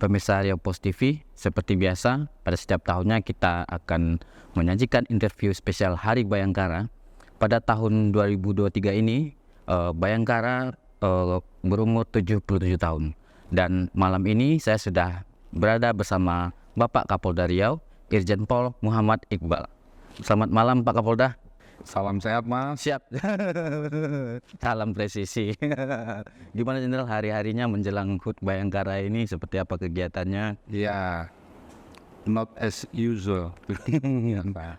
Pemirsa Riau Post TV, seperti biasa pada setiap tahunnya kita akan menyajikan interview spesial Hari Bayangkara. Pada tahun 2023 ini Bayangkara berumur 77 tahun. Dan malam ini saya sudah berada bersama Bapak Kapolda Riau, Irjen Pol Muhammad Iqbal. Selamat malam Pak Kapolda. Salam sehat, Mas. Siap. Salam presisi. Gimana Jenderal hari-harinya menjelang HUT Bayangkara ini, seperti apa kegiatannya? Ya, not as usual.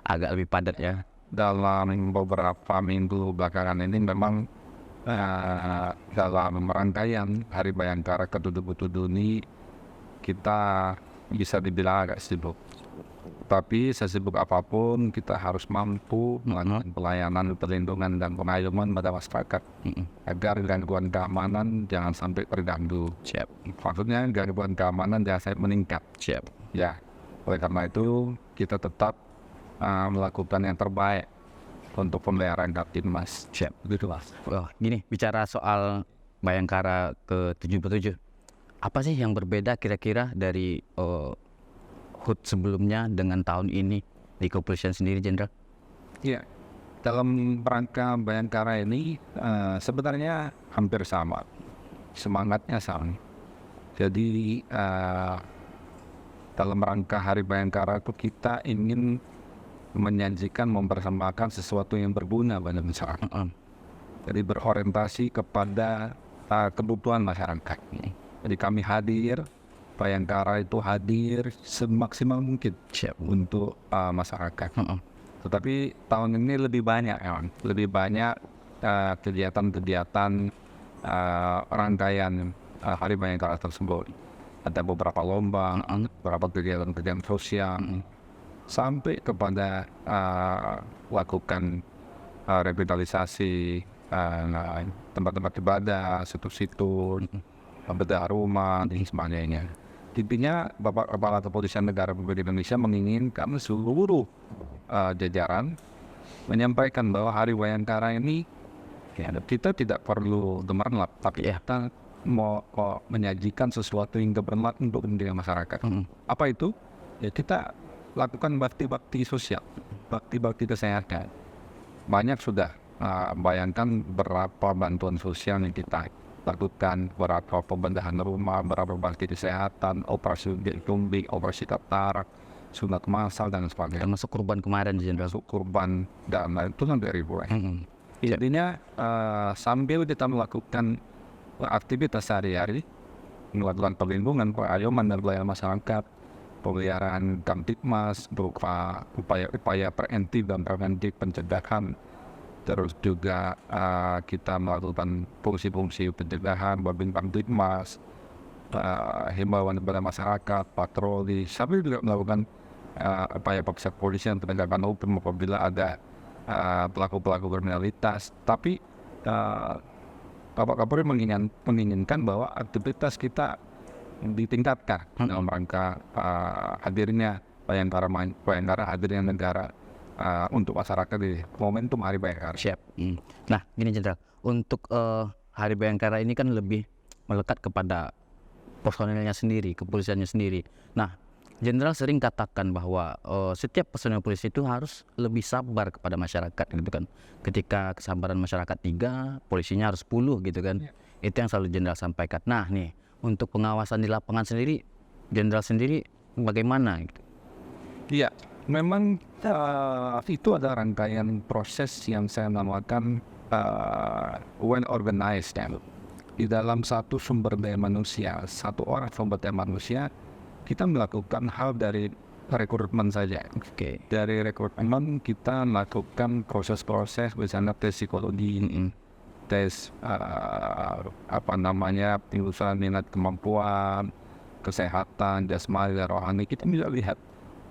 Agak lebih padat ya. Dalam beberapa minggu belakangan ini memang dalam rangkaian Hari Bayangkara ke-77 ini kita bisa dibilang agak sibuk. Tapi sesibuk apapun kita harus mampu melakukan pelayanan, perlindungan dan pengayoman pada masyarakat agar gangguan keamanan jangan sampai terganggu. Siap. Maksudnya gangguan keamanan jangan sampai meningkat. Siap. Ya, oleh karena itu kita tetap melakukan yang terbaik untuk pemeliharaan Kaptimmas. Siap. Begitu, Mas. Oh, gini, bicara soal Bayangkara ke-77, apa sih yang berbeda kira-kira dari HUT sebelumnya dengan tahun ini di kepolisian sendiri, Jenderal? Iya, dalam rangka Bayangkara ini sebenarnya hampir sama, semangatnya sama. Jadi dalam rangka Hari Bayangkara itu kita ingin menyajikan, mempersembahkan sesuatu yang berguna pada masyarakat. Jadi berorientasi kepada kebutuhan masyarakat. Jadi kami hadir, Bayangkara itu hadir semaksimal mungkin untuk masyarakat. Tetapi tahun ini lebih banyak, lebih banyak kegiatan-kegiatan rangkaian Hari Bayangkara tersebut. Ada beberapa lomba, beberapa kegiatan-kegiatan sosial, sampai kepada lakukan revitalisasi tempat-tempat ibadah, situs-situs, bedah rumah, dan sebagainya. Intinya Bapak Kepala Kepolisian Negara Republik Indonesia menginginkan seluruh jajaran menyampaikan bahwa Hari Bayangkara ini kita tidak perlu gemerlap, tapi kita mau menyajikan sesuatu yang gemerlap untuk kepentingan masyarakat. Apa itu? Ya kita lakukan bakti-bakti sosial, bakti-bakti kesehatan. Banyak sudah, bayangkan berapa bantuan sosial yang kita lakukan, berapa pembedahan rumah, berapa bakti kesehatan, operasi tumbik, operasi katarak, sunat massal dan sebagainya. Termasuk kurban kemarin, Jenderal. Masuk kurban dan lain itu nanti ribuan. Jadinya sambil kita melakukan aktivitas sehari-hari, melakukan perlindungan, pengayoman dan pelayanan masyarakat, pemeliharaan Kamtibmas, berupa upaya preventif dan preventif pencegahan. Terus juga kita melakukan fungsi-fungsi pencegahan, babin Kamtibmas, himbauan kepada masyarakat, patroli, sambil juga melakukan upaya paksa kepolisian penegakan hukum apabila ada pelaku-pelaku kriminalitas. Tapi Bapak Kapolri menginginkan bahwa aktivitas kita ditingkatkan dalam rangka hadirnya Bayangkara hadirnya negara untuk masyarakat di momentum Hari Bayangkara. Siap. Nah, gini Jenderal, untuk Hari Bayangkara ini kan lebih melekat kepada personelnya sendiri, kepolisiannya sendiri. Nah, Jenderal sering katakan bahwa setiap personel polisi itu harus lebih sabar kepada masyarakat, gitu kan. Ketika kesabaran masyarakat 3, polisinya harus 10, gitu kan. Itu yang selalu Jenderal sampaikan. Nah, nih, untuk pengawasan di lapangan sendiri, Jenderal sendiri bagaimana? Gitu? Iya, memang itu ada rangkaian proses yang saya namakan well organized. Di dalam satu sumber daya manusia, satu orang sumber daya manusia, kita melakukan hal dari rekrutmen saja. Dari rekrutmen kita melakukan proses-proses, misalnya tes psikologi, tes pengurusan minat kemampuan, kesehatan, jasmani dan rohani. Kita bisa lihat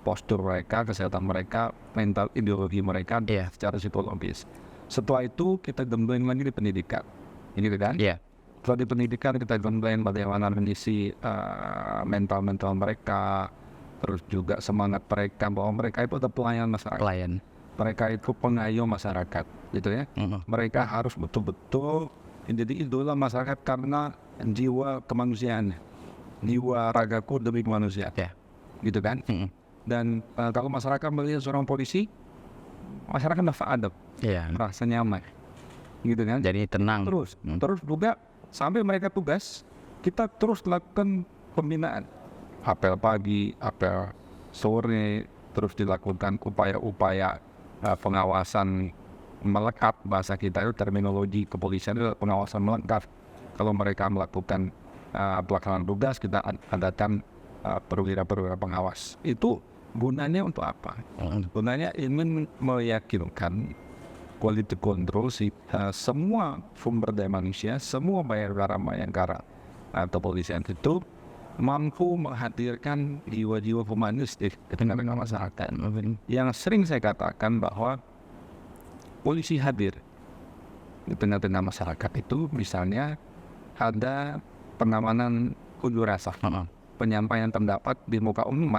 postur mereka, kesehatan mereka, mental, ideologi mereka secara psikologis. Setelah itu kita gembleng lagi di pendidikan, ini kan? Setelah di pendidikan kita gembleng bagaimana kondisi mental mereka, terus juga semangat mereka bahwa mereka itu ada pelayan masyarakat. Mereka itu pengayom masyarakat, gitu ya. Mereka harus betul-betul menjadi idola masyarakat karena jiwa kemanusiaan. jiwa ragaku demi manusia, Ya. gitu kan. Dan kalau masyarakat melihat seorang polisi, masyarakat merasa adem, Iya. merasa nyaman, gitu kan. Jadi tenang. Terus juga sampai mereka tugas, kita terus lakukan pembinaan, apel pagi, apel sore, terus dilakukan upaya-upaya pengawasan melekat. Bahasa kita itu terminologi kepolisian itu pengawasan melekat. Kalau mereka melakukan pelaksanaan tugas, kita adakan perwira-perwira pengawas. Itu gunanya untuk apa? Gunanya ingin meyakinkan quality control semua sumber daya manusia, semua bayangkara atau polisian itu mampu menghadirkan jiwa-jiwa humanis di tengah-tengah masyarakat. Yang sering saya katakan bahwa polisi hadir di tengah-tengah masyarakat itu misalnya ada pengamanan unjuk rasa, penyampaian pendapat di muka umum,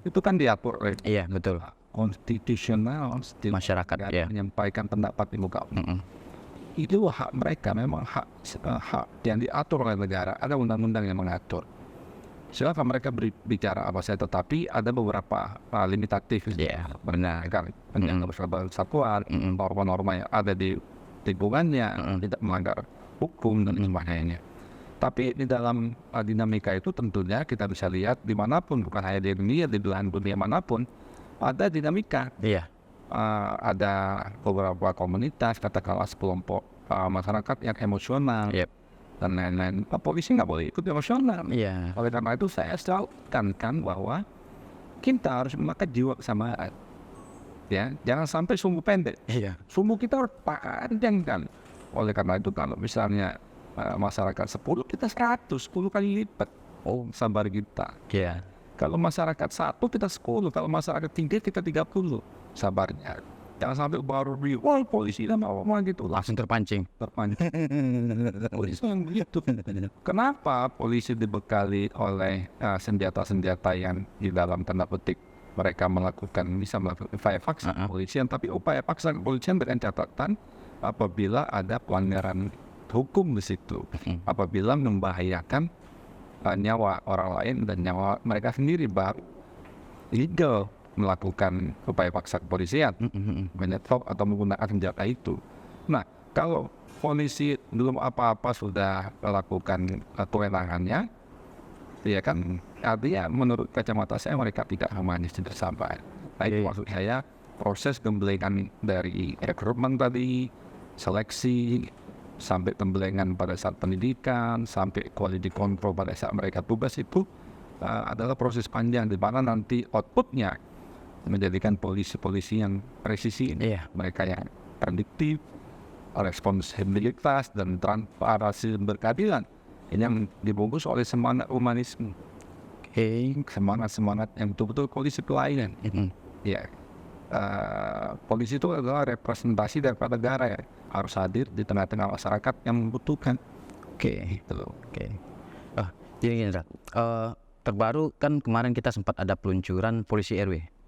itu kan diatur oleh Iya, betul. konstitusional Masyarakat, ya. menyampaikan pendapat di muka umum. Itu hak mereka, memang hak yang diatur oleh negara, ada undang-undang yang mengatur. Silakan mereka bicara apa saja, tetapi ada beberapa limitatif. Iya, benar. Kan menjaga persatuan, norma-norma yang ada di lingkungannya, tidak melanggar hukum dan sebagainya. Tapi di dalam dinamika itu tentunya kita bisa lihat dimanapun, bukan hanya di Indonesia, di belahan dunia manapun ada dinamika. Iya. Ada beberapa komunitas, katakanlah sekelompok masyarakat yang emosional dan lain-lain. Polisi nggak boleh ikut emosional. Iya. Oleh karena itu saya selalu tekankan bahwa kita harus memakai jiwa kesamaan. Ya, jangan sampai sumbu pendek. Iya. Sumbu kita harus panjang kan. Oleh karena itu kalau misalnya masyarakat 10, kita 100, 10 kali lipat. Sabar kita. Iya. Kalau masyarakat 1, kita 10. Kalau masyarakat 3, kita 30. Sabarnya. Jangan sampai baru wah polisi lah mau gitu. Langsung terpancing. Polisi yang begitu. Kenapa polisi dibekali oleh senjata-senjata yang di dalam tanda petik mereka bisa melakukan upaya paksa kepolisian, tapi upaya paksa kepolisian dengan catatan apabila ada pelanggaran hukum di situ, apabila membahayakan nyawa orang lain dan nyawa mereka sendiri, baru legal melakukan upaya paksa kepolisian, menyetop atau menggunakan senjata itu. Nah, kalau polisi belum apa-apa sudah melakukan kewenangannya, ya kan, artinya menurut kacamata saya mereka tidak humanis, tidak sabar. Nah, itu maksud saya proses gemblengan dari rekrutmen tadi, seleksi, sampai pembelengan pada saat pendidikan, sampai quality control pada saat mereka tugas itu adalah proses panjang di mana nanti outputnya menjadikan polisi-polisi yang presisi ini. Mereka yang prediktif, responsibilitas dan transparansi berkeadilan. Ini yang dibungkus oleh semangat humanisme. Semangat yang betul-betul polisi pelayanan. Ya. Polisi itu adalah representasi daripada negara, ya, harus hadir di tengah-tengah masyarakat yang membutuhkan. Jadi Indra, terbaru kan kemarin kita sempat ada peluncuran polisi RW.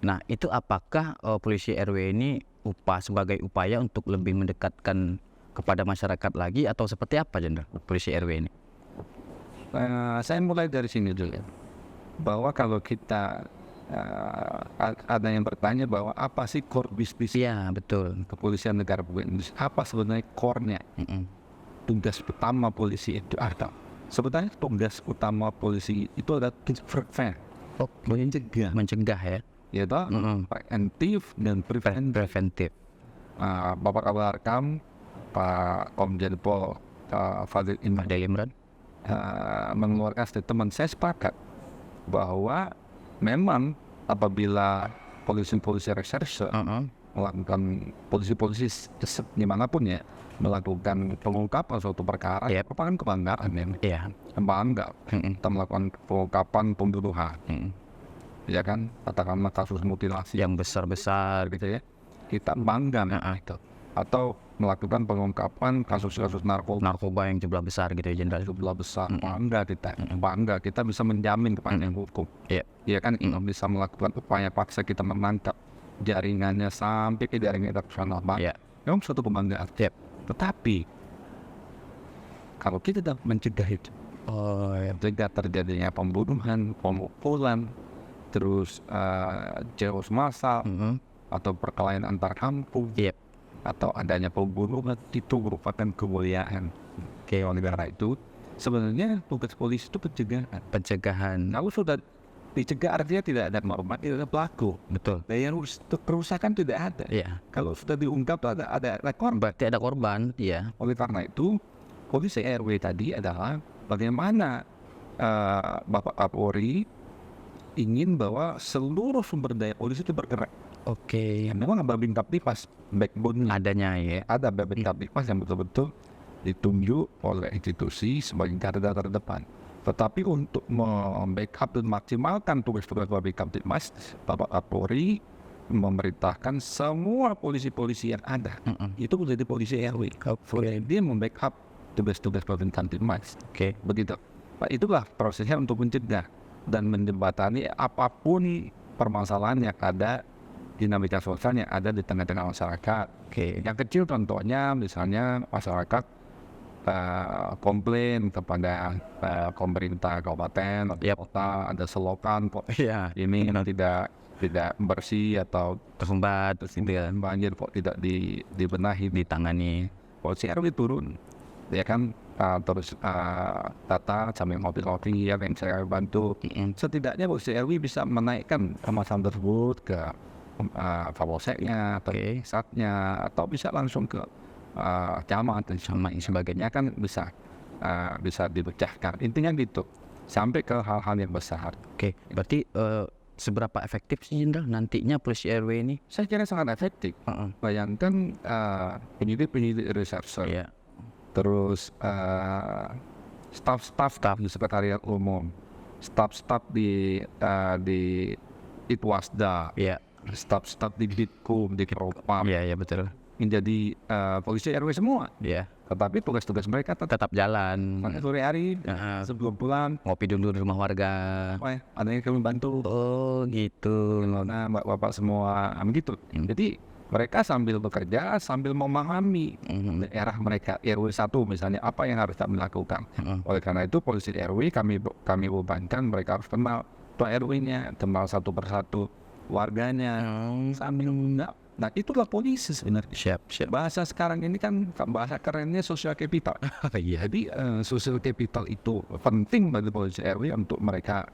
Nah, itu apakah polisi RW ini sebagai upaya untuk lebih mendekatkan kepada masyarakat lagi, atau seperti apa, Jenderal, polisi RW ini? Saya mulai dari sini dulu, bahwa kalau kita ada yang bertanya bahwa apa sih core bisnis kepolisian negara Indonesia, apa sebenarnya core-nya, tugas utama polisi itu ada. Sebenarnya tugas utama polisi itu adalah mencegah ya, yaitu preventif dan preventif. Bapak Kabar Arkam, Pak Komjen Pol Fadil Imran mengeluarkan statement. Saya sepakat bahwa memang apabila polisi-polisi reserse melakukan polisi-polisi dimanapun ya melakukan pengungkapan suatu perkara, merupakan kebanggaan, bangga kita melakukan pengungkapan pembunuhan, ya kan, katakanlah kasus mutilasi yang besar-besar gitu ya, kita bangga itu. Atau melakukan pengungkapan kasus-kasus narkoba yang jumlah besar gitu ya, Jenderal. Jumlah besar, bangga kita bisa menjamin kepastian hukum. Ya kan, bisa melakukan upaya paksa kita menangkap jaringannya sampai ke jaringan internasional. Memang suatu kebanggaan. Tetapi kalau kita tidak mencegah itu, Oh ya. Mencegah terjadinya pembunuhan, pemukulan, terus chaos massal atau perkelahian antar kampung Iya. atau adanya pembunuhan, itu merupakan kemuliaan. Oke. Oleh karena itu sebenarnya tugas polisi itu pencegahan. Pencegahan. Kalau sudah dicegah artinya tidak ada korban, tidak ada pelaku. Betul. Daya kerusakan tidak ada. Iya. Kalau sudah diungkap ada korban. Berarti ada korban. Iya. Oleh karena itu polisi RW tadi adalah bagaimana Bapak Kapolri ingin bahwa seluruh sumber daya polisi itu bergerak. Oke. Ya, memang Babin Kaptipas backbone Adanya ya. ada Babin Kaptipas yang betul-betul ditunjuk oleh institusi sebagai garda terdepan. Tetapi untuk membackup dan maksimalkan tugas-tugas Babin Kaptipas, Bapak Kapolri memerintahkan semua polisi-polisi yang ada itu menjadi polisi RW. Oke. Dia membackup tugas-tugas Babin Kaptipas. Oke. Begitu. Pak, itulah prosesnya untuk mencegah dan menjembatani apapun permasalahan yang ada, dinamika sosial yang ada di tengah-tengah masyarakat. Oke. Yang kecil contohnya misalnya masyarakat komplain kepada pemerintah kabupaten atau Yap. kota, ada selokan kok Iya. ini tidak bersih atau Tersumbat gitu ya. banjir kok tidak dibenahi. Ditangani. Polisi RW turun, ya kan, terus data sambil ngopi-ngopi yang saya bantu. Setidaknya polisi RW bisa menaikkan permasalahan tersebut ke Kapolseknya, atau Oke. satnya, atau bisa langsung ke camat dan sebagainya, kan bisa dipecahkan. Intinya gitu, sampai ke hal-hal yang besar. Oke. Berarti seberapa efektif sih Jenderal nantinya polisi RW ini? Saya kira sangat efektif. Bayangkan penyidik reserse, Iya. terus staf di sekretariat umum, staf di Itwasda, Iya. staf di Ditkum, di Propam, Iya betul. menjadi polisi RW semua. Iya. Tetapi tugas-tugas mereka tetap Tetap jalan. sore hari sebelum pulang. Ngopi dulu di rumah warga. Ada yang kami bantu. Oh gitu. Nah, bapak semua begitu. Jadi mereka sambil bekerja, sambil memahami daerah mereka, RW 1 misalnya, apa yang harus kami lakukan. Oleh karena itu polisi RW kami bebankan mereka harus kenal ketua RW-nya, kenal satu persatu warganya, sambil mengenal. Nah, itulah polisi sebenarnya. Siap. Bahasa sekarang ini kan bahasa kerennya social capital. Iya. Jadi social capital itu penting bagi polisi RW untuk mereka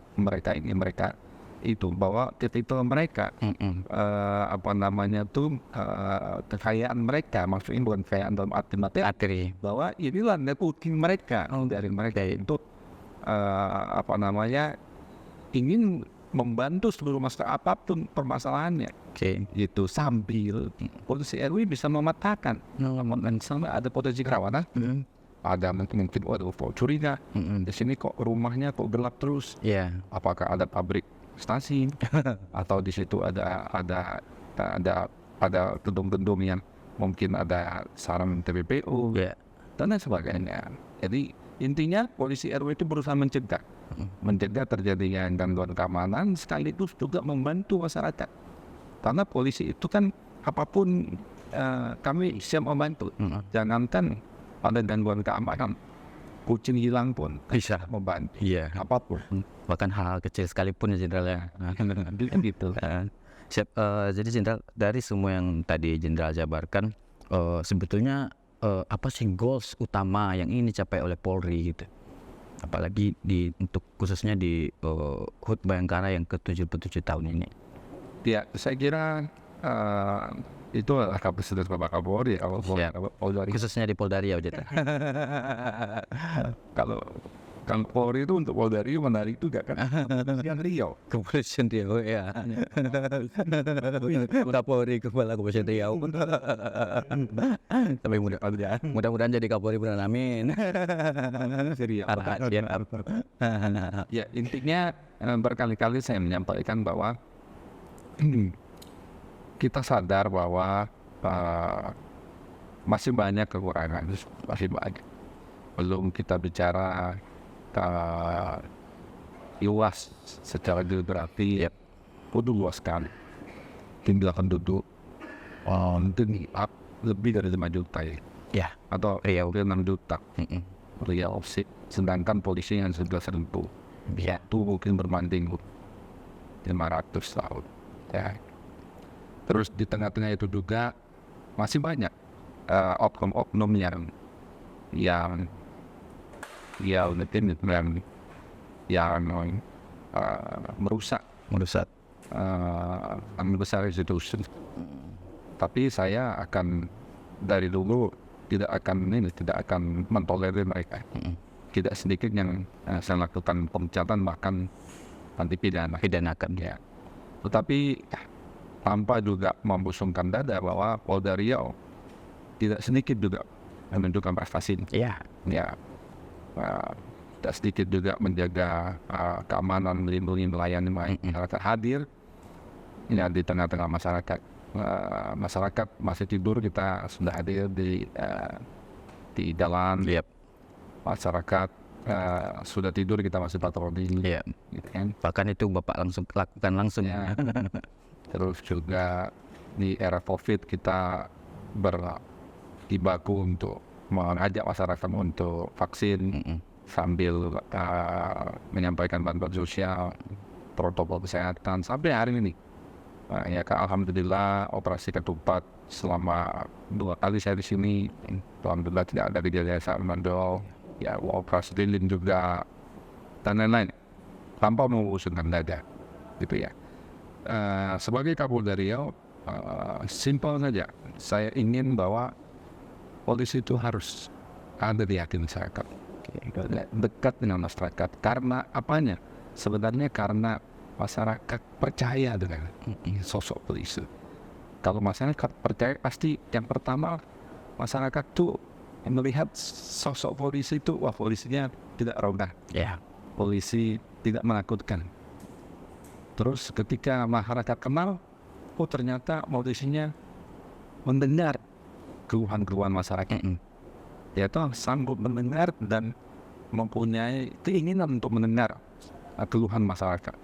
itu bahwa capital mereka kekayaan mereka, maksudnya bukan kekayaan dalam arti materi, bahwa inilah networking mereka dari mereka untuk ingin membantu seluruh masyarakat apapun permasalahannya. Oke. Itu sambil polisi RW bisa memetakan sama ada potensi kerawanan, ada mungkin kok curiga di sini kok rumahnya kok gelap terus, apakah ada pabrik stasi atau di situ ada gedung-gedung yang mungkin ada sarang TPPU dan lain sebagainya. Jadi intinya polisi RW itu berusaha mencegah terjadinya gangguan keamanan, sekaligus juga membantu masyarakat. Karena polisi itu kan apapun kami siap membantu. Jangankan ada gangguan keamanan, kucing hilang pun Bisa. membantu. Iya. Apapun. Bahkan hal kecil sekalipun ya Jenderal ya. Gitu. Siap. Jadi Jenderal, dari semua yang tadi Jenderal jabarkan, sebetulnya apa sih goals utama yang ingin dicapai oleh Polri gitu? Apalagi untuk khususnya di HUT Bayangkara yang ke-77 tahun ini. Ya, saya kira itu adalah kapasitas Bapak Kapolri. Khususnya di Polda Riau Jenderal. Kalau Polri itu untuk Polda Riau menarik juga kan. Yang Riau. Kepolisian Riau ya. Kapolri kepala Kepolisian Riau. Tapi mudah-mudahan jadi Kapolri beneran, amin. Ya, intinya berkali-kali saya menyampaikan bahwa kita sadar bahwa masih banyak kekurangan, masih banyak. Belum kita bicara luas secara geografi, udah luas sekali. Jumlah penduduk mungkin lebih dari 5 juta ya. Ya, Atau Riau. 6 juta. Riau sih sedangkan polisi yang sudah 1.000 Ya. itu mungkin berbanding 500 tahun ya. Terus di tengah-tengah itu juga masih banyak oknum-oknum yang merusak besar institusi. Tapi saya akan dari dulu tidak akan mentolerir mereka. Tidak sedikit yang saya lakukan pemecatan bahkan nanti Pidanakan. ya. Tetapi tanpa juga membusungkan dada bahwa Polda Riau tidak sedikit juga menunjukkan prestasi. Ya. Ya, tidak sedikit juga menjaga keamanan, melindungi, melayani masyarakat, hadir ya di tengah-tengah masyarakat. Masyarakat masih tidur, kita sudah hadir di jalan. Yep. Masyarakat sudah tidur, kita masih patroli. Iya. Gitu kan. Bahkan itu Bapak lakukan langsung. Ya. Terus juga di era COVID kita berjibaku untuk mengajak masyarakat untuk vaksin sambil menyampaikan bantuan sosial, protokol kesehatan sampai hari ini. Ya kan, alhamdulillah operasi ketupat selama 2 kali saya di sini, alhamdulillah tidak ada gejala saat mandol. Ya, operasi lilin juga dan lain-lain tanpa mengusungkan dada, gitu ya. Sebagai Kapolda Riau, simpel saja, saya ingin bahwa polisi itu harus ada di hati masyarakat, dekat dengan masyarakat. Karena apanya? Sebenarnya karena masyarakat percaya dengan sosok polisi. Kalau masyarakat percaya, pasti yang pertama masyarakat tuh melihat sosok polisi itu, wah polisinya tidak arogant, Ya. polisi tidak menakutkan. Terus ketika masyarakat kenal, oh ternyata polisinya mendengar keluhan-keluhan masyarakat. Dia tuh sanggup mendengar dan mempunyai keinginan untuk mendengar keluhan masyarakat.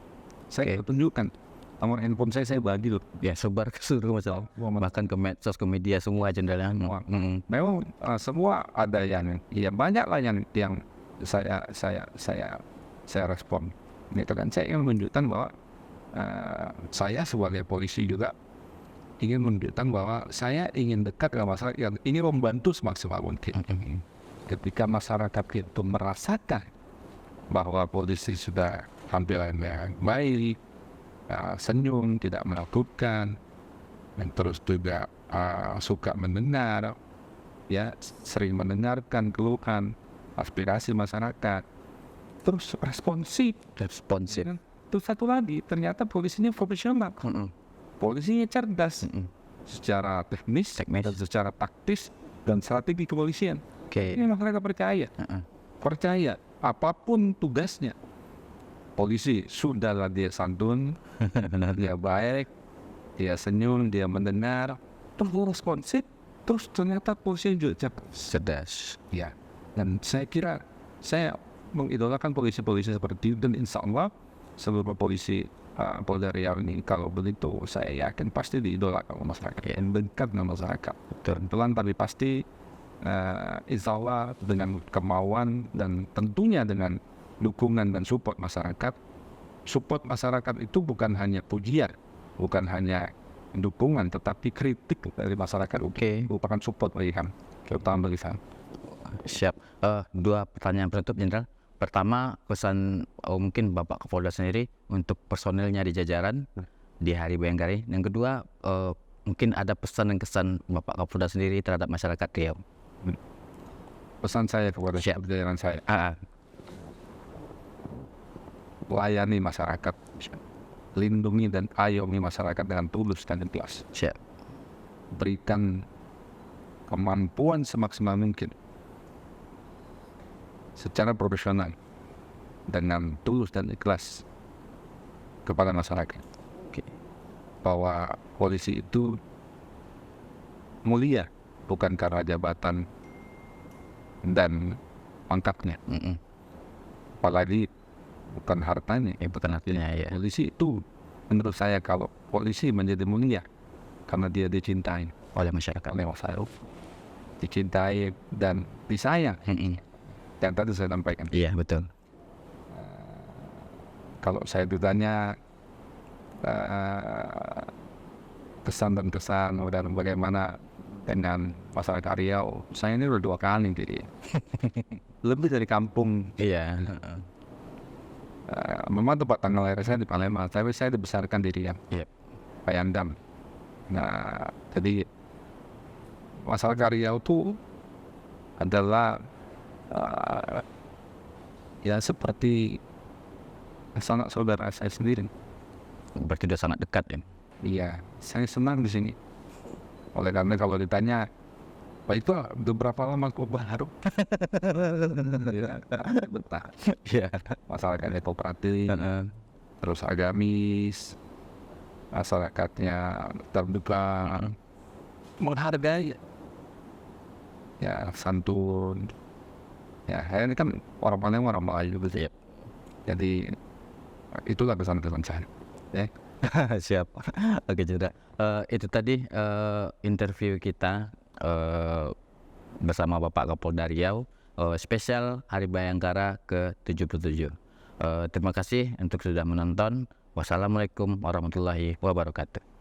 Saya tunjukkan nomor handphone saya bagi loh. Ya, sebar ke seluruh masyarakat. Bahkan ke medsos, ke media semua jendelanya. Memang semua ada yang banyak lah yang saya respon. Itu kan saya ingin menunjukkan bahwa saya sebagai polisi juga ingin menunjukkan bahwa saya ingin dekat dengan masyarakat, yang ingin membantu semaksimal mungkin. Ketika masyarakat itu merasakan bahwa polisi sudah tampilan yang baik, senyum, tidak menakutkan, dan terus juga suka mendengar, ya sering mendengarkan keluhan, aspirasi masyarakat, terus responsif. Terus satu lagi, ternyata polisinya profesional, polisinya cerdas, secara teknis, dan secara taktis dan strategi kepolisian. Ini masyarakat percaya apapun tugasnya. Polisi sudahlah dia santun, dia baik, dia senyum, dia mendengar, terus responsif, terus ternyata polisi juga cerdas. Ya, dan saya kira saya mengidolakan polisi-polisi seperti itu, dan insya Allah seluruh polisi Polda Riau ini kalau begitu saya yakin pasti diidolakan oleh masyarakat, dekat dengan masyarakat. Pelan tapi pasti insya Allah dengan kemauan dan tentunya dengan dukungan dan support masyarakat. Support masyarakat itu bukan hanya pujian, bukan hanya dukungan, tetapi kritik dari masyarakat. Bukan support bagi kami, terutama bagi kami. Siap. 2 pertanyaan penutup, Jenderal. Pertama, pesan mungkin Bapak Kapolda sendiri untuk personilnya di jajaran di Hari Bayangkari. Yang kedua, mungkin ada pesan dan kesan Bapak Kapolda sendiri terhadap masyarakat Riau. Pesan saya kepada jajaran saya, layani masyarakat, lindungi dan ayomi masyarakat dengan tulus dan ikhlas. Berikan kemampuan semaksimal mungkin secara profesional dengan tulus dan ikhlas kepada masyarakat. Bahwa polisi itu mulia bukan karena jabatan dan pangkatnya, apalagi bukan hartanya. Polisi itu menurut saya, kalau polisi menjadi mulia karena dia dicintai oleh masyarakat, dicintai dan disayang. yang tadi saya sampaikan. Iya, betul. Kalau saya ditanya eh, kesan dan kesan dan bagaimana dengan masyarakat Riau, saya ini udah 2 kali jadi lebih dari kampung. Iya. Memang tempat tanggal lahir saya di Palembang, tapi saya dibesarkan di Riau, Iya. Payandam. Nah, jadi masyarakat Riau itu adalah ya seperti sanak saudara saya sendiri. Berarti udah sangat dekat ya. Iya, saya senang di sini. Oleh karena kalau ditanya, Pak itu udah berapa lama kok baru? Ya, betah. Iya. Masyarakatnya kooperatif, Heeh. terus agamis, masyarakatnya terbuka, menghargai, ya santun. Ya, saya ini kan orang Palembang, orang Melayu gitu. Iya. Jadi itulah kesan-kesan saya. Ya. Siap. Oke, Jendra. Itu tadi interview kita bersama Bapak Kapolda Riau, spesial Hari Bayangkara ke-77. Terima kasih untuk sudah menonton. Wassalamualaikum warahmatullahi wabarakatuh.